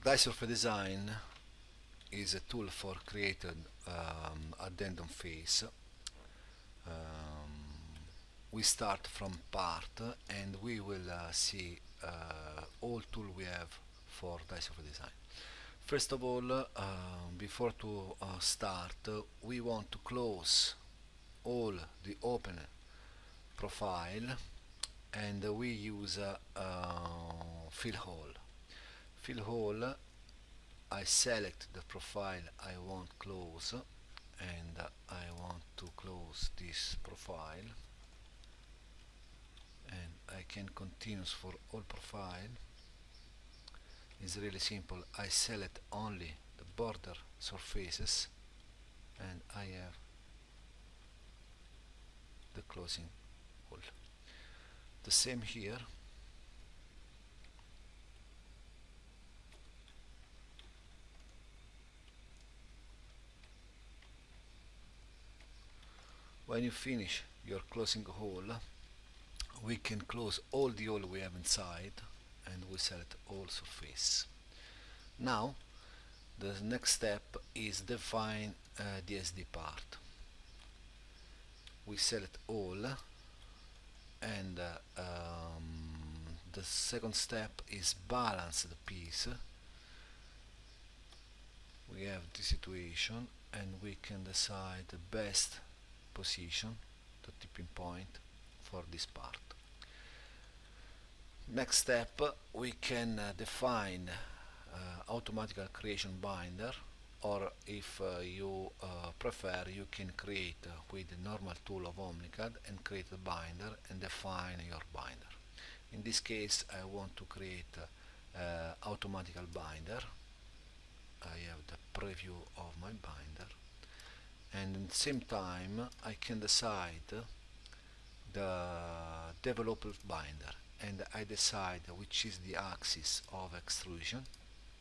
Dice Design is a tool for creating addendum face. We start from part and we will see all tool we have for Dice Design. First of all, before to start, we want to close all the open profile, and we use fill hole. Fill hole, I select the profile I want close, and I want to close this profile, and I can continue for all profile. It's really simple. I select only the border surfaces and I have the closing hole. The same here. When you finish your closing hole, we can close all the hole we have inside and we select all surface. Now the next step is define the SD part. We select all, and the second step is balance the piece. We have the situation and we can decide the best position, the tipping point for this part. Next step, we can define automatical creation binder, or if you prefer, you can create with the normal tool of Omnicad and create a binder and define your binder. In this case I want to create automatical binder. I have the preview of my binder, and at the same time I can decide the developer binder, and I decide which is the axis of extrusion,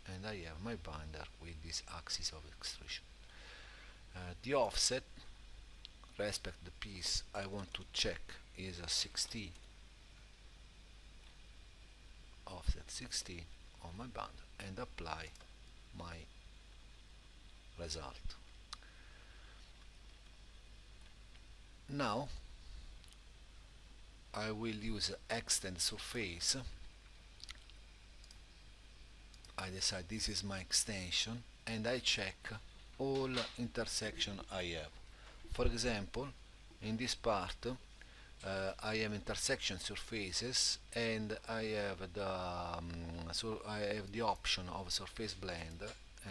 and I have my binder with this axis of extrusion. The offset respect the piece I want to check is a 16, offset 16 on my binder, and apply my result. Now I will use extend surface. I decide this is my extension and I check all intersection I have. For example, in this part I have intersection surfaces, and I have the option of surface blend,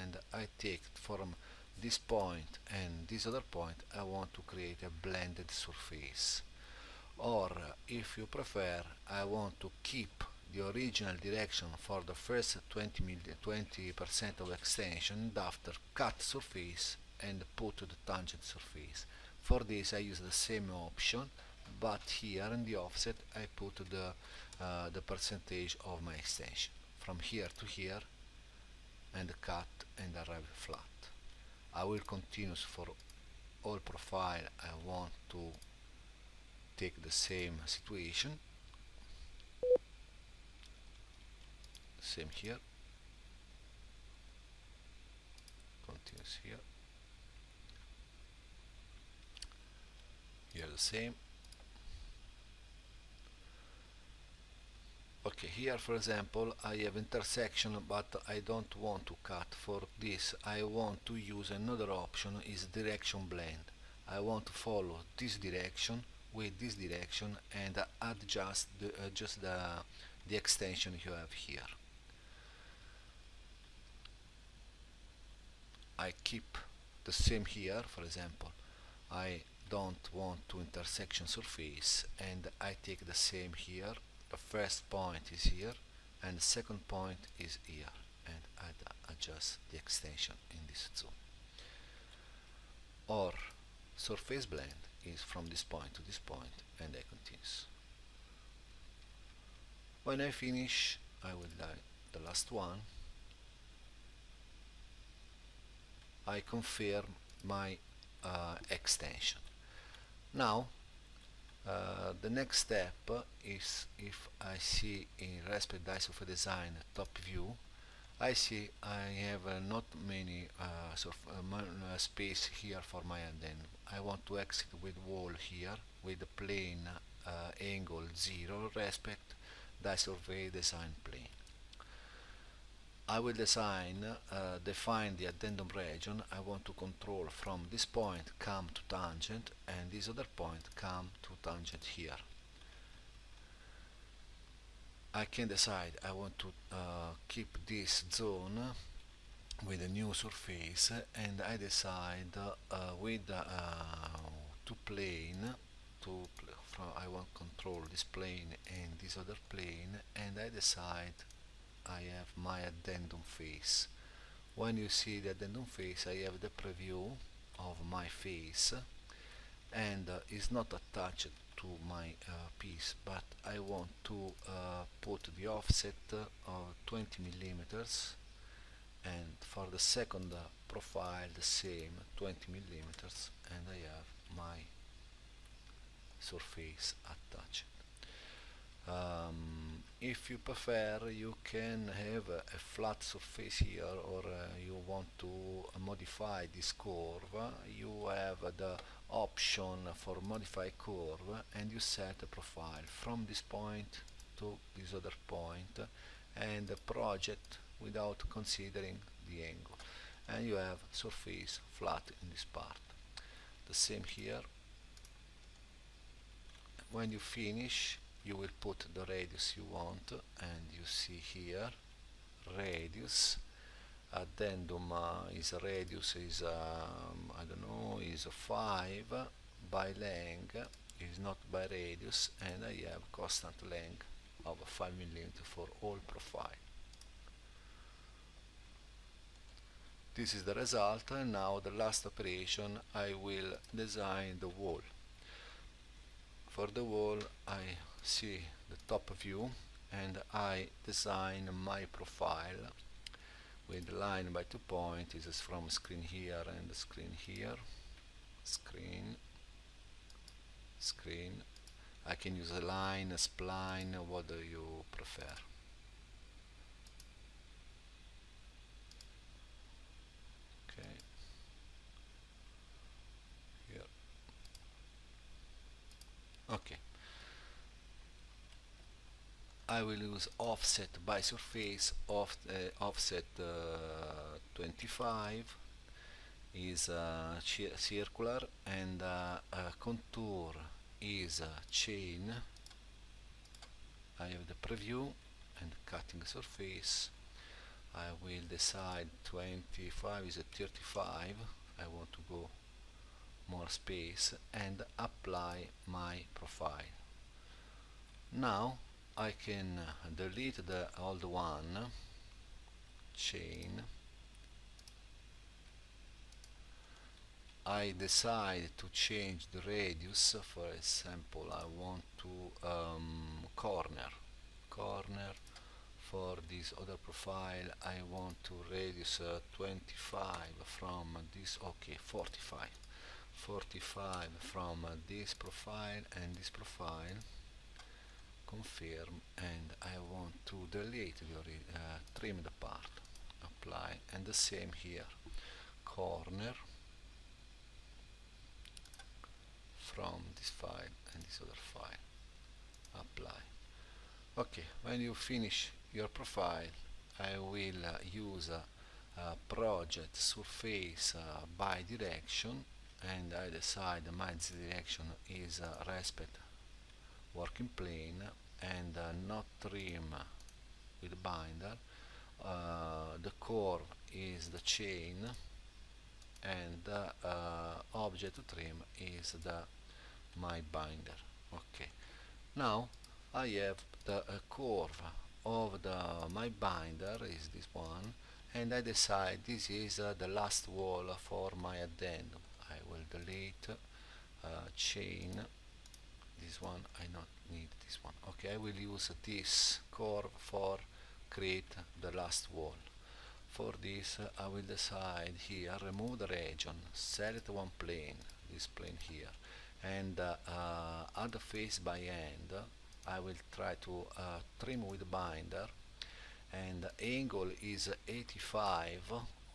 and I take from this point and this other point I want to create a blended surface. Or if you prefer, I want to keep the original direction for the first 20% of extension, and after cut surface and put the tangent surface. For this I use the same option, but here in the offset I put the percentage of my extension from here to here, and cut and arrive flat. I will continue for all profile. I want to take the same situation, same here, continues here the same. Okay, here for example I have intersection, but I don't want to cut. For this I want to use another option, is direction blend. I want to follow this direction with this direction and adjust just the extension you have here. I keep the same here. For example, I don't want to intersection surface, and I take the same here. The first point is here and the second point is here, and I adjust the extension in this zone. Or surface blend is from this point to this point, and I continue. When I finish, I will like the last one. I confirm my extension. Now the next step is, if I see in respect Dice Design top view, I see I have not many space here for my addendum. I want to exit with wall here with the plane angle 0 respect the survey design plane. I will define the addendum region. I want to control from this point come to tangent and this other point come to tangent here. I can decide I want to keep this zone with a new surface, and I decide with two plane I want control this plane and this other plane, and I decide I have my addendum face. When you see the addendum face, I have the preview of my face, and it's not attached to my piece, but I want to put the offset of 20 millimeters, and for the second profile the same 20 millimeters, and I have my surface attached. If you prefer, you can have a flat surface here, or you want to modify this curve, you have the option for modify curve, and you set a profile from this point to this other point and the project without considering the angle, and you have surface flat in this part. The same here. When you finish, you will put the radius you want, and you see here radius addendum is radius is I don't know, is 5 by length, is not by radius, and I have constant length of 5 millimeter for all profile. This is the result, and now the last operation, I will design the wall. For the wall, I see the top view and I design my profile with line by 2 points. This is from screen here and screen here, screen, screen. I can use a line, a spline, what do you prefer? Okay, here. Okay. I will use offset by surface of offset 25 is circular, and contour is chain. I have the preview and cutting surface. I will decide 25 is a 35. I want to go more space and apply my profile. Now I can delete the old one, chain. I decide to change the radius. For example, I want to corner for this other profile. I want to radius 25 from this, okay, 45 from this profile and this profile, confirm, and I want to delete the trimmed part, apply, and the same here, corner from this file and this other file, apply. Okay, when you finish your profile, I will use project surface by direction, and I decide my direction is respect working plane and not trim with binder. The curve is the chain, and the object to trim is my binder. Okay, now I have the curve of my binder is this one, and I decide this is the last wall for my addendum. I will delete chain, this one, I not need this one. Okay, I will use this curve for create the last wall. For this I will decide here, remove the region, select one plane, this plane here, and add the face by hand. I will try to trim with binder, and the angle is 85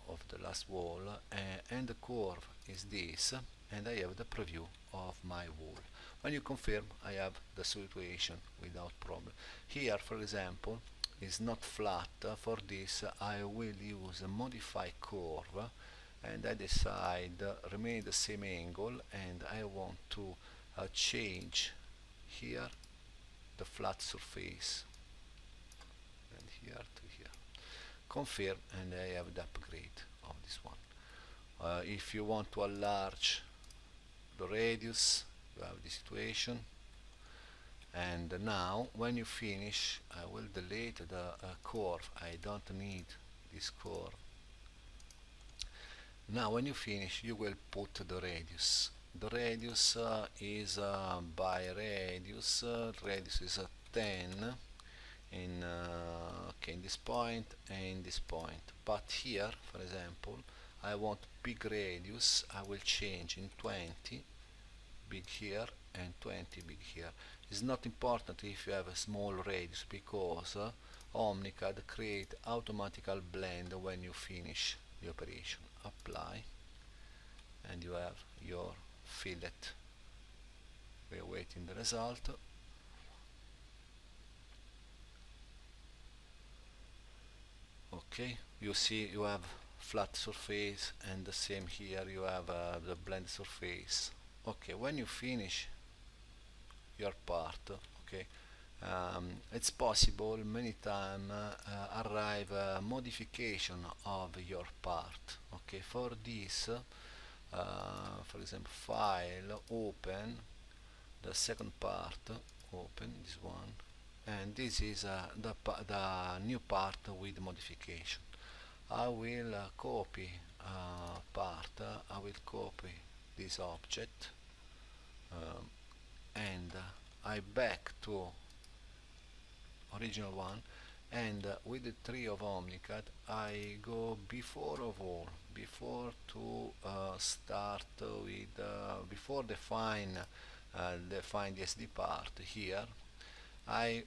of the last wall, and the curve is this, and I have the preview of my wall. When you confirm, I have the situation without problem. Here, for example, is not flat. For this I will use a modify curve, and I decide remain the same angle, and I want to change here the flat surface, and here to here. Confirm, and I have the upgrade of this one. If you want to enlarge the radius, you have the situation. And now when you finish, I will delete the curve. I don't need this curve. Now when you finish, you will put the radius. The radius is by radius. Radius is 10 in okay, in this point and this point. But here, for example, I want big radius. I will change in 20, big here, and 20 big here. It's not important if you have a small radius, because Omnicad create automatical blend when you finish the operation. Apply, and you have your fillet. We are waiting the result. Okay, you see you have flat surface, and the same here you have the blend surface. Okay, when you finish your part, okay, it's possible many times arrive a modification of your part. Okay, for this, for example, file, open the second part, open this one, and this is the new part with modification. I will copy part, I will copy this object, and I back to original one, and with the tree of Omnicad I go before of all, before to start with before define the SD part. Here I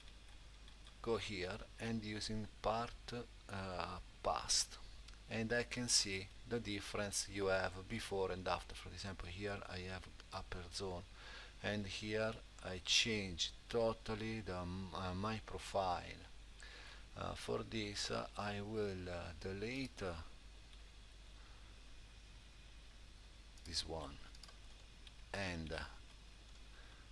go here and using part past, and I can see the difference you have before and after. For example, here I have upper zone, and here I change totally my profile. For this I will delete this one, and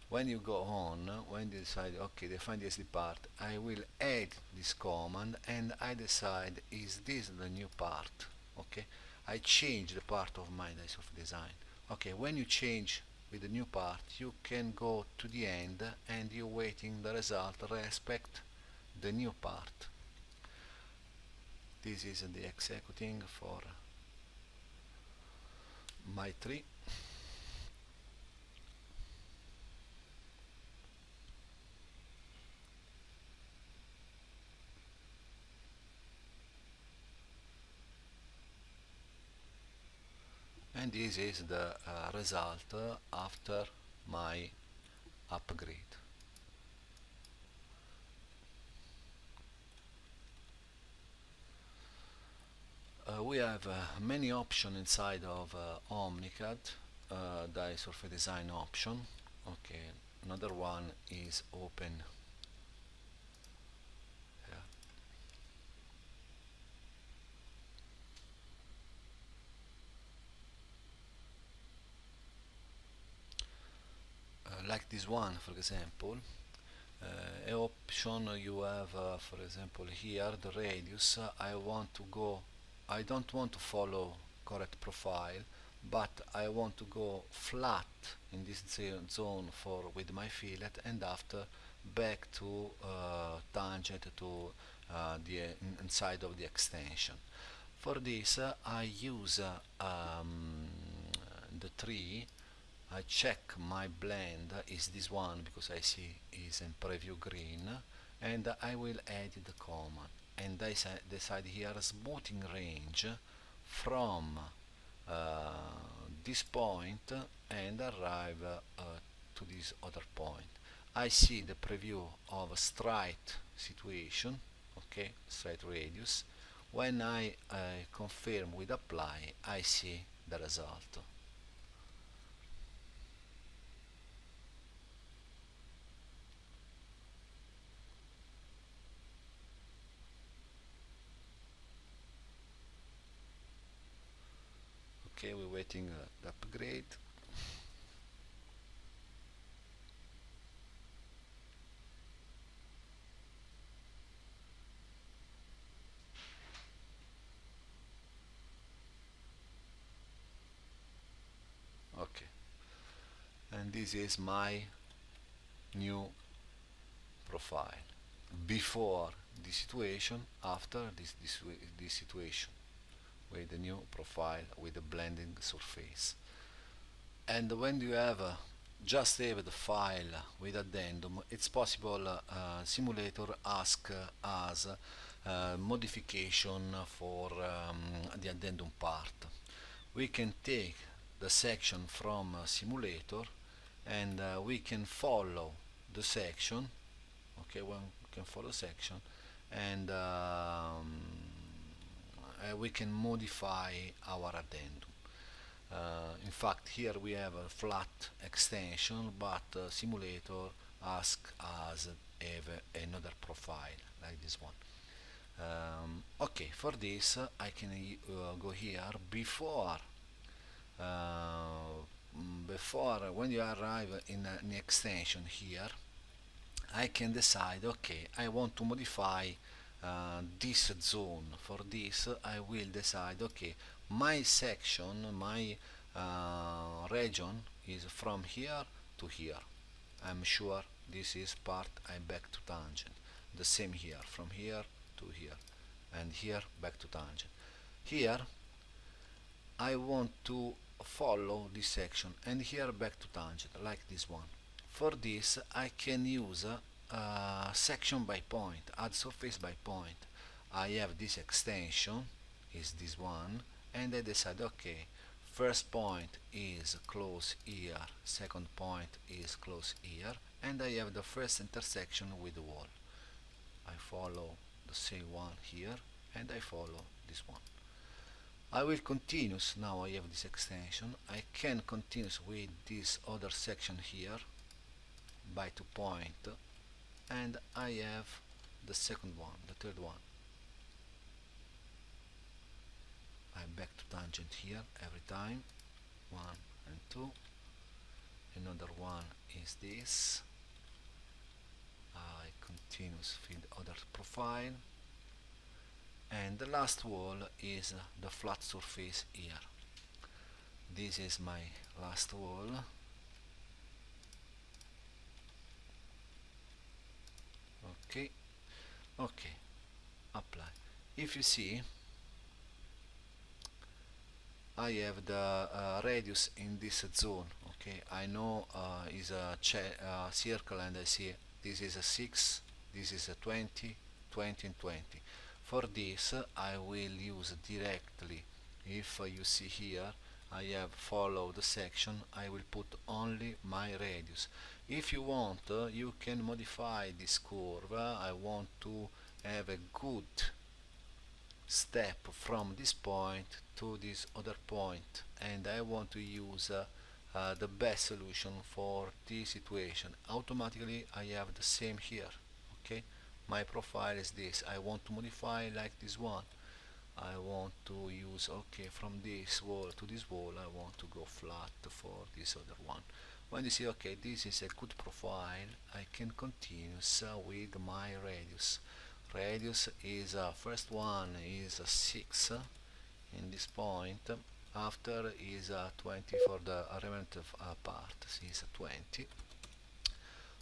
when you go on, when you decide okay, define the SD part, I will add this command, and I decide is this the new part. Okay, I change the part of my dice of design. Okay, when you change with the new part, you can go to the end, and you're waiting the result respect the new part. This is the executing for my tree. And this is the result after my upgrade. We have many options inside of Omnicad, the surface design option. Okay, another one is open. Like this one, for example, a option you have, for example, here the radius. I don't want to follow correct profile, but I want to go flat in this zone for with my fillet, and after back to tangent to the inside of the extension. For this I use the tree. I check my blend is this one, because I see is in preview green, and I will add the command, and I decide here smoothing range from this point and arrive to this other point. I see the preview of a straight situation. okay, straight radius. When I confirm with apply, I see the result. Okay, we're waiting the upgrade. Okay, and this is my new profile before this situation, after this situation, with the new profile with the blending surface. And when you have just have the file with addendum, it's possible simulator ask us modification for the addendum part. We can take the section from simulator and we can follow the section. Okay, one can follow section and we can modify our addendum. In fact, here we have a flat extension, but simulator asks us have another profile like this one. Okay, for this I can go here before when you arrive in an extension here. I can decide, okay, I want to modify this zone. For this I will decide, okay, my section, my region is from here to here. I'm sure this is part I back to tangent. The same here, from here to here, and here back to tangent. Here I want to follow this section, and here back to tangent, like this one. For this I can use section by point, add surface by point. I have this extension, is this one, and I decide, okay, first point is close here, second point is close here, and I have the first intersection with the wall. I follow the same one here, and I follow this one. I will continue. Now I have this extension. I can continue with this other section here by 2 point, and I have the second one, the third one. I back to tangent here every time, 1 and 2. Another one is this. I continue with other profile, and the last wall is the flat surface here. This is my last wall. Okay, okay, apply. If you see, I have the radius in this zone. Okay, I know is a circle, and I see this is a 6, this is a 20, 20 and 20. For this I will use directly, if you see here I have followed the section, I will put only my radius. If you want, you can modify this curve. I want to have a good step from this point to this other point, and I want to use the best solution for this situation. Automatically I have the same here. Okay, my profile is this. I want to modify like this one. I want to use, okay, from this wall to this wall I want to go flat for this other one. When you see, okay, this is a good profile, I can continue with my radius. Radius is first one is 6 in this point, after is 20 for the remnant part, is 20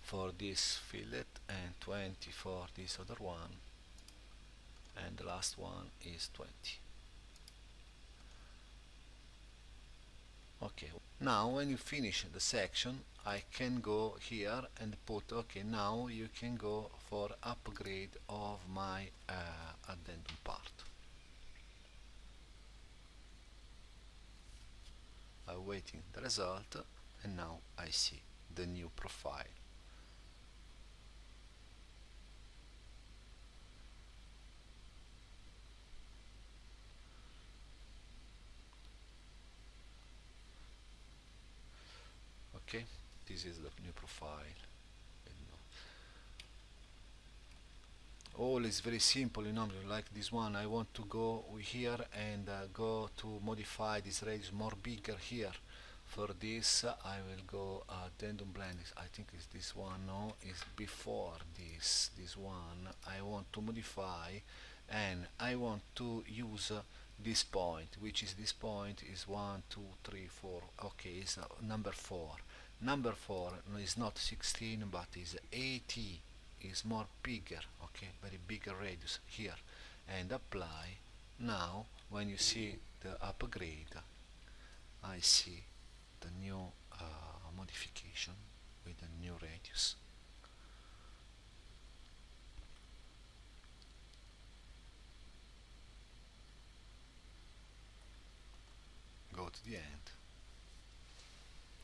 for this fillet and 20 for this other one, and the last one is 20. Okay, now when you finish the section I can go here and put, okay, now you can go for upgrade of my addendum part. I'm waiting the result, and now I see the new profile. Okay, this is the new profile. All is very simple, like this one. I want to go here and go to modify this radius more bigger here. For this, I will go tendon blending. I think it's this one. No, it's before this one. I want to modify, and I want to use this point, which is this point is 1, 2, 3, 4. Okay, it's number 4. Number 4 is not 16, but is 80. Is more bigger, okay, very bigger radius here, and apply. Now when you see the upgrade, I see the new modification with the new radius. Go to the end,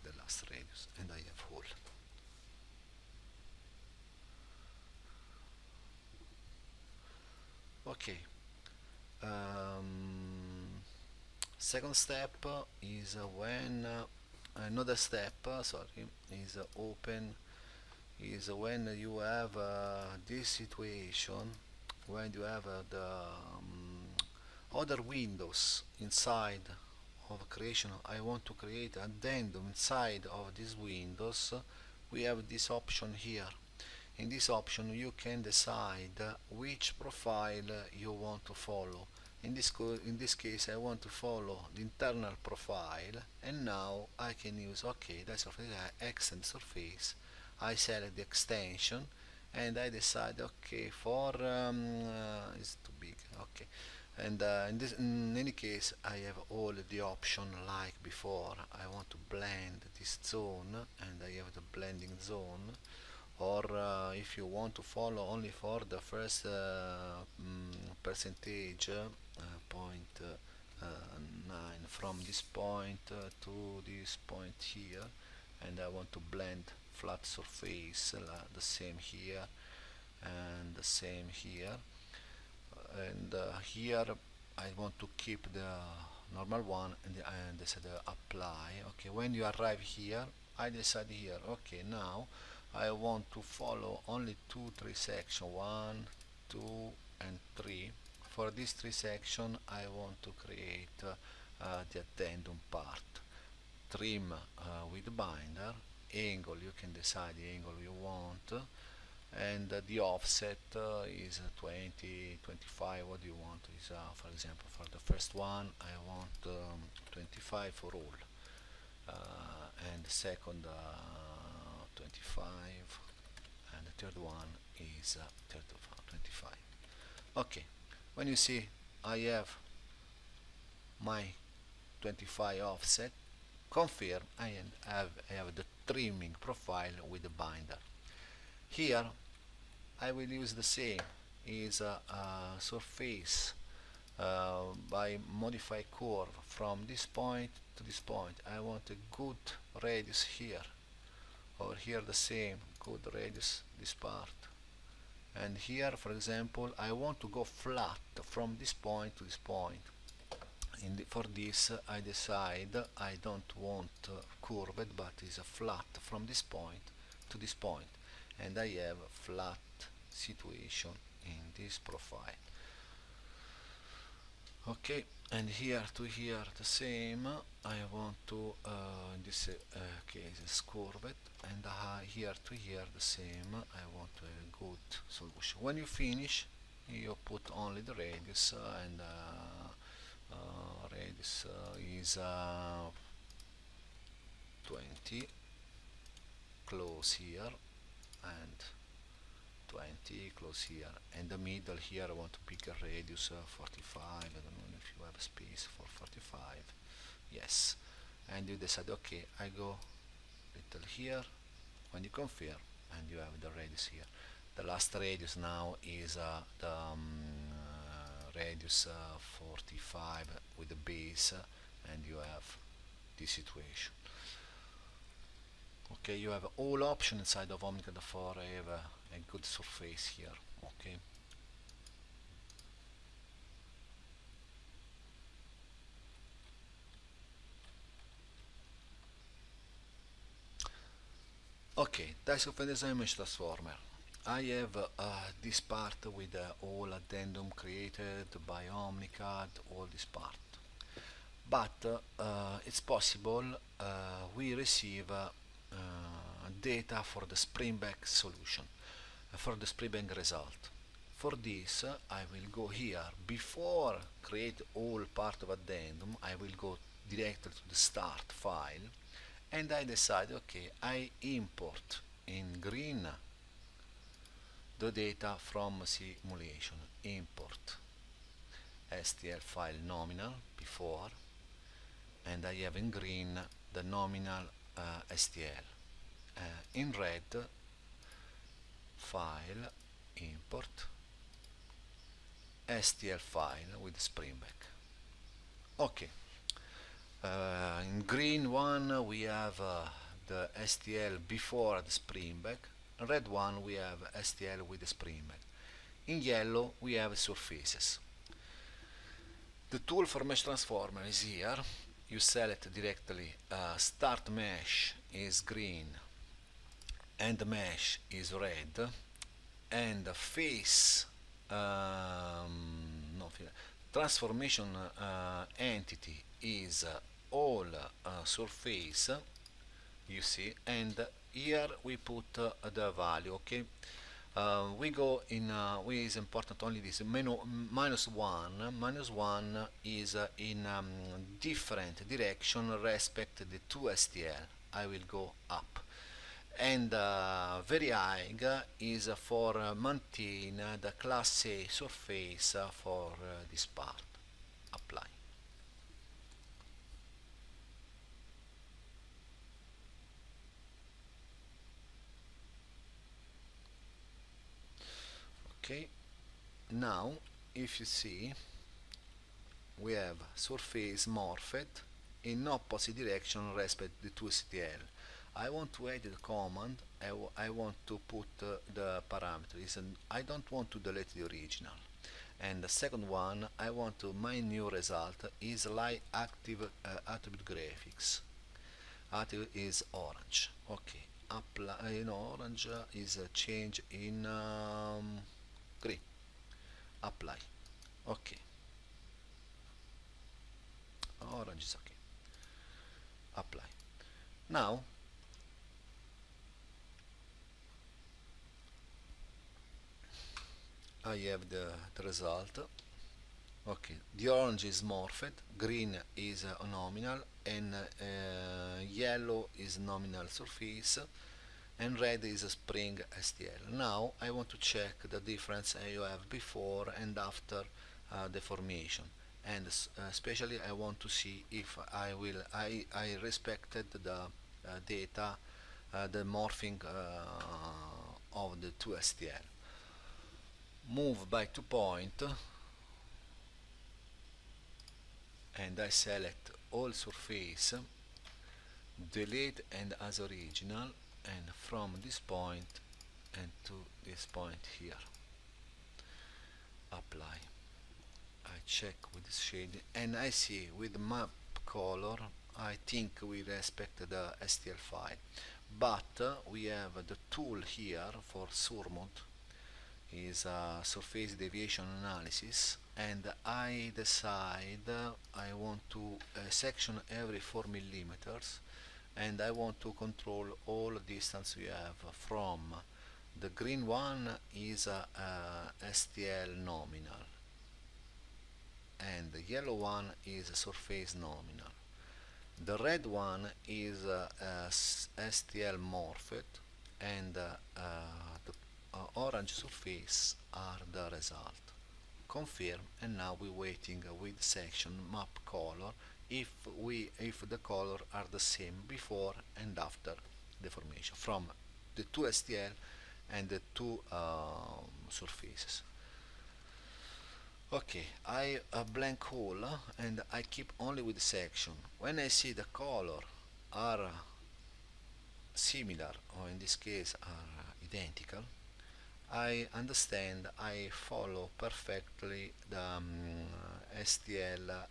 the last radius, and I have all. Okay, second step is when another step sorry, is open, is when you have this situation, when you have the other windows inside of creation. I want to create an addendum inside of these windows. We have this option here. In this option you can decide which profile you want to follow. In this case I want to follow the internal profile, and now I can use okay, that surface, extend surface. I select the extension and I decide okay for it's too big, okay, and in any case I have all the option like before. I want to blend this zone and I have the blending zone, or if you want to follow only for the first percentage point 9 from this point to this point here, and I want to blend flat surface the same here and the same here, and here I want to keep the normal one, and decide apply. Okay, when you arrive here I decide here okay, now I want to follow only 3 sections, 1, 2 and 3. For these 3 sections I want to create the addendum part. Trim with binder, angle, you can decide the angle you want, and the offset is 20, 25, what do you want? Is for example, for the first one I want 25 for all, and the second 25, and the third one is 25. Okay, when you see I have my 25 offset, confirm, and I have the trimming profile with the binder. Here I will use the same, is a surface by modify curve from this point to this point. I want a good radius here, or here the same good radius this part, and here for example I want to go flat from this point to this point. For this I decide I don't want curved, but is a flat from this point to this point, and I have a flat situation in this profile. Okay, and here to here the same. I want to in this case is curved, and here to here the same. I want a good solution. When you finish you put only the radius, and radius is 20, close here, and 20 close here, and the middle here I want a bigger radius, 45. I don't know if you have space for 45. Yes, and you decide okay, I go little here. When you confirm, and you have the radius here. The last radius now is the radius 45 with the base, and you have this situation. Okay, you have all options inside of Omnicad for have a good surface here. Okay. Okay, types of design mesh transformer. I have this part with all addendum created by Omnicad, all this part. But it's possible we receive data for the Springback solution, for the Springback result. For this, I will go here. Before create all part of addendum, I will go directly to the start file, and I decide, okay, I import in green the data from simulation. Import STL file nominal before, and I have in green the nominal STL. In red, file import STL file with Springback. Okay. In green one we have the STL before the Springback. In red one we have STL with the Springback. In yellow we have surfaces. The tool for mesh transformer is here. You select directly start mesh is green and mesh is red, and face no, transformation entity is all surface, you see, and here we put the value. Okay, we go in we is important only this minus one is in different direction respect the two STL. I will go up, and very high is for maintain the class A surface for this part. Apply. Okay, now if you see, we have surface morphed in opposite direction respect the two STL. I want to edit the command. I want to put the parameters, and I don't want to delete the original. And the second one, I want to my new result is like active attribute graphics. Active is orange. Okay, apply in orange is a change in green. Apply. Okay, orange is okay. Apply. Now I have the result. Okay, the orange is morphed, green is nominal, and yellow is nominal surface, and red is a spring STL. Now I want to check the difference you have before and after deformation, and especially I want to see if I respected the data, the morphing of the two STL. Move by 2 point, and I select all surface, delete and as original, and from this point and to this point here. Apply. I check with this shade, and I see with map color I think we respect the STL file, but we have the tool here for surmod is surface deviation analysis, and I decide I want to section every 4 millimeters, and I want to control all distance we have from the green one is STL nominal, and the yellow one is surface nominal. The red one is STL morphed, and the orange surface are the result. Confirm, and now we're waiting with section map color if the color are the same before and after deformation from the two STL and the two surfaces. Okay, I blank hole and I keep only with the section. When I see the color are similar, or in this case are identical, I understand I follow perfectly the STL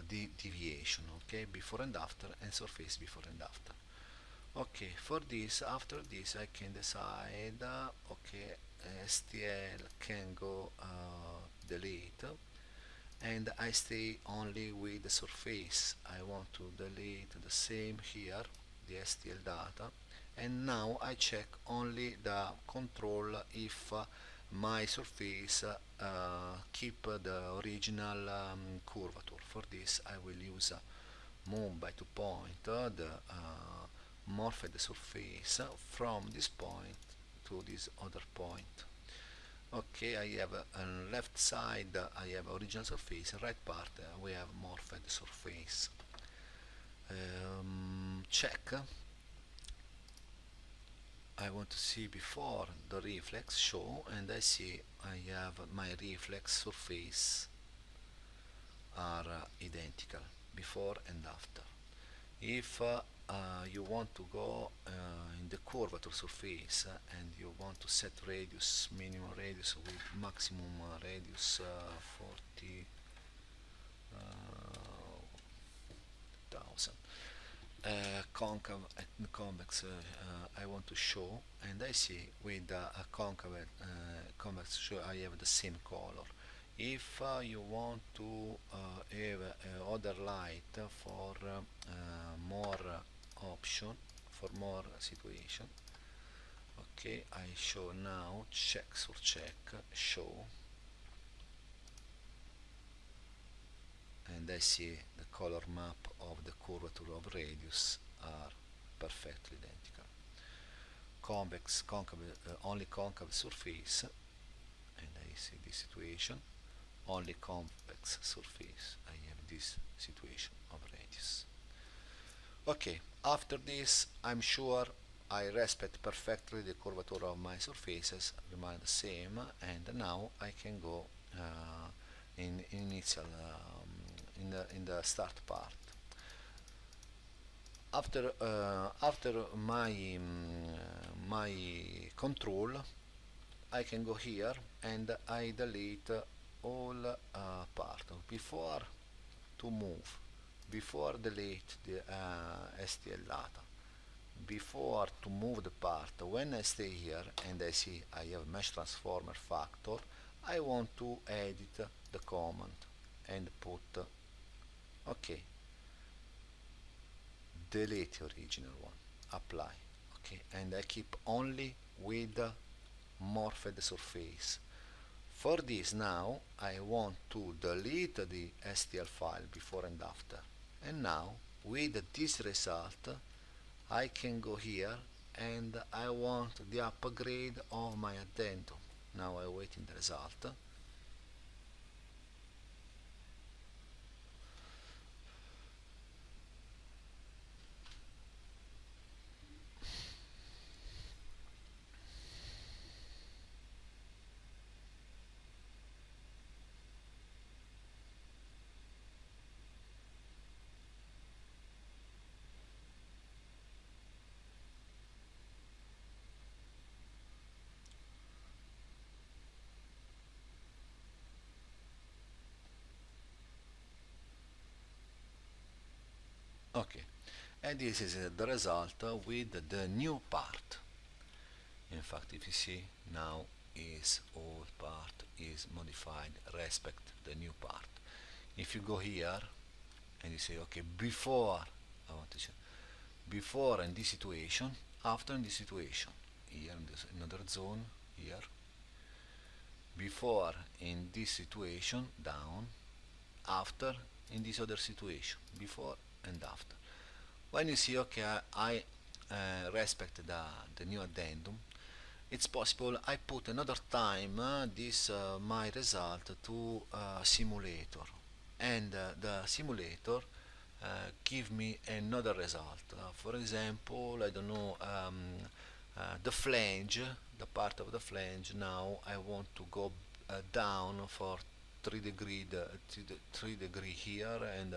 deviation, okay, before and after, and surface before and after. Okay, for this, after this, I can decide, okay, STL can go delete, and I stay only with the surface. I want to delete the same here, the STL data, and now I check only the control if my surface keep the original curvature. For this I will use move by 2 point the morphed surface from this point to this other point. Okay, I have on left side I have original surface, right part we have morphed surface. Check. I want to see before the reflex show, and I see I have my reflex surface are identical before and after. If you want to go in the curvature surface and you want to set radius, minimum radius with maximum radius 40,000, concave and convex I want to show, and I see with a concave convex show I have the same color. If you want to have other light for more option, for more situation, okay, I show now check sur check show, and I see the color map of the curvature of radius are perfectly identical. Convex, concave, only concave surface, and I see this situation. Only convex surface, I have this situation of radius. Okay, after this I'm sure I respect perfectly the curvature of my surfaces, remain the same, and now I can go in initial in the start part. After my control, I can go here and I delete all part. Before to move, before delete the STL data, before to move the part, when I stay here and I see I have mesh transformer factor, I want to edit the command and put okay, delete original one, apply, okay, and I keep only with the morphed surface. For this now I want to delete the STL file before and after, and now with this result I can go here and I want the upgrade of my addendum. Now I wait in the result. Okay, and this is the result with the new part. In fact, if you see now is old part is modified respect the new part. If you go here and you say okay, before I want to say before in this situation, after in this situation, here in this another zone here, before in this situation down, after in this other situation, before and after. When you see okay, I respect the new addendum, it's possible I put another time this my result to simulator, and the simulator give me another result. For example, I don't know, the flange, the part of the flange. Now I want to go down for 3 degree, 3 degree here and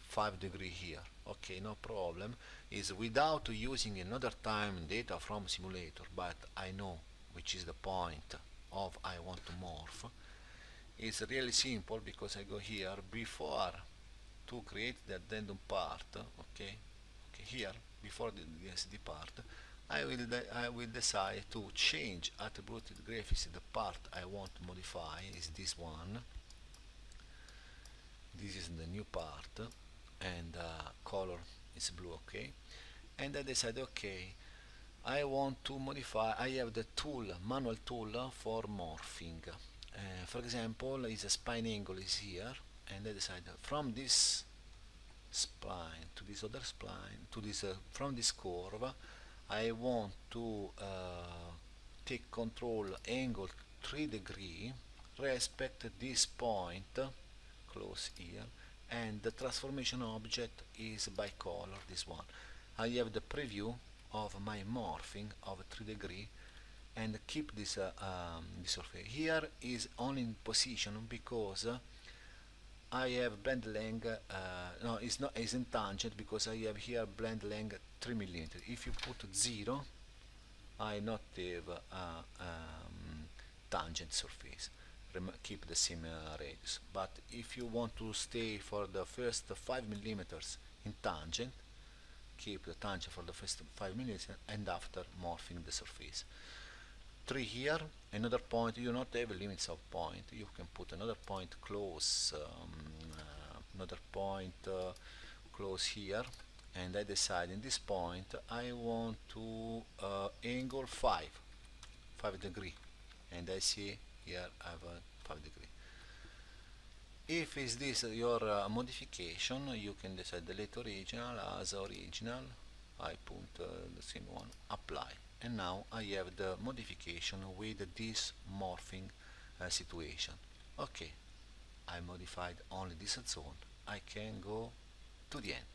5 degree here. Okay, no problem. Is without using another time data from simulator, but I know which is the point of I want to morph. It's really simple because I go here before to create the addendum part. Okay, okay, here before the density part, I will decide to change attributed graphics. The part I want to modify is this one. This is the new part, and color is blue. Okay, and I decide, okay, I want to modify. I have the tool, manual tool for morphing. For example, is a spine angle is here, and I decide from this spline to this other spline to this from this curve I want to take control angle 3 degree respect this point close here, and the transformation object is by color, this one. I have the preview of my morphing of 3 degree and keep this surface. Here is only in position because I have blend length, no, it's not, it's in tangent because I have here blend length 3 millimeter. If you put 0, I not have tangent surface. Keep the same radius. But if you want to stay for the first 5 millimeters in tangent, keep the tangent for the first 5 millimeters and after morphing the surface. 3 here, another point. You not have limits of point. You can put another point close, another point close here, and I decide in this point I want to angle 5 degree, and I see here I have a 5 degree. If is this your modification, you can decide delete original as original. I put the same one, apply, and now I have the modification with this morphing situation. Okay, I modified only this zone. I can go to the end.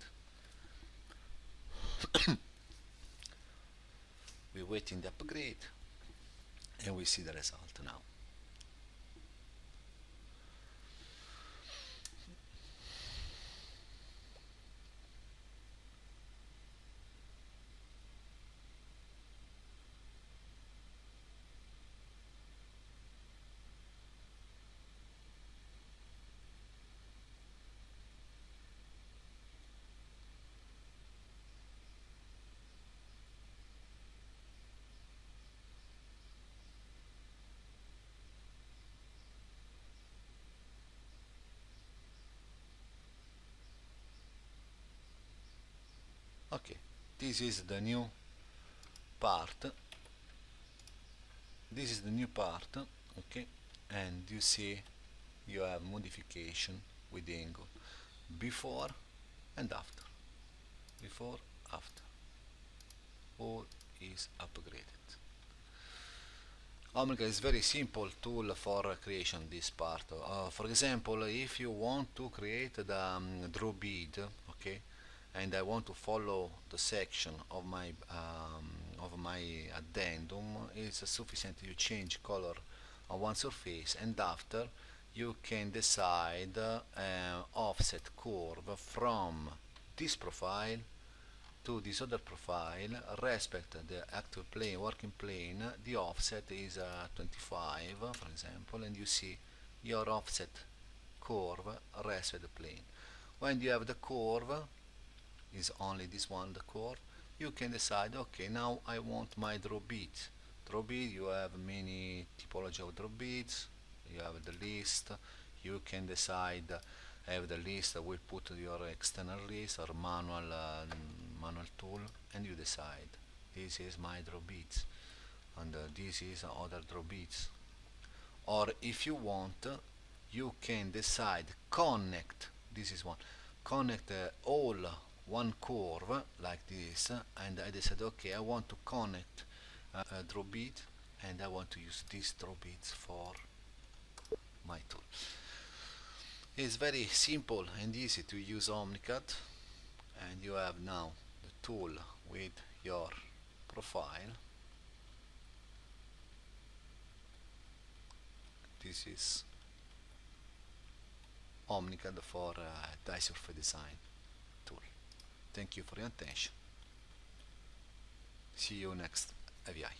We're waiting the upgrade, and we see the result now. Okay, this is the new part. This is the new part. Okay, and you see you have modification with the angle before and after. Before, after. All is upgraded. Omnicad is very simple tool for creation this part. For example, if you want to create the draw bead, okay, and I want to follow the section of my addendum, it's sufficient you change color on one surface, and after you can decide offset curve from this profile to this other profile. Respect the actual plane, working plane, the offset is 25 for example, and you see your offset curve respect the plane. When you have the curve, is only this one, the curve, you can decide, okay, now I want my draw bead. Draw bead, you have many typology of draw beads, you have the list, you can decide, have the list, will put your external list or manual tool, and you decide, this is my draw beads, and this is other draw beads. Or if you want, you can decide connect, this is one, connect all one curve like this, and I decided, okay, I want to connect a draw bead, and I want to use these draw beads for my tool. It's very simple and easy to use Omnicad, and you have now the tool with your profile. This is Omnicad for die surface design tool. Thank you for your attention. See you next AVI.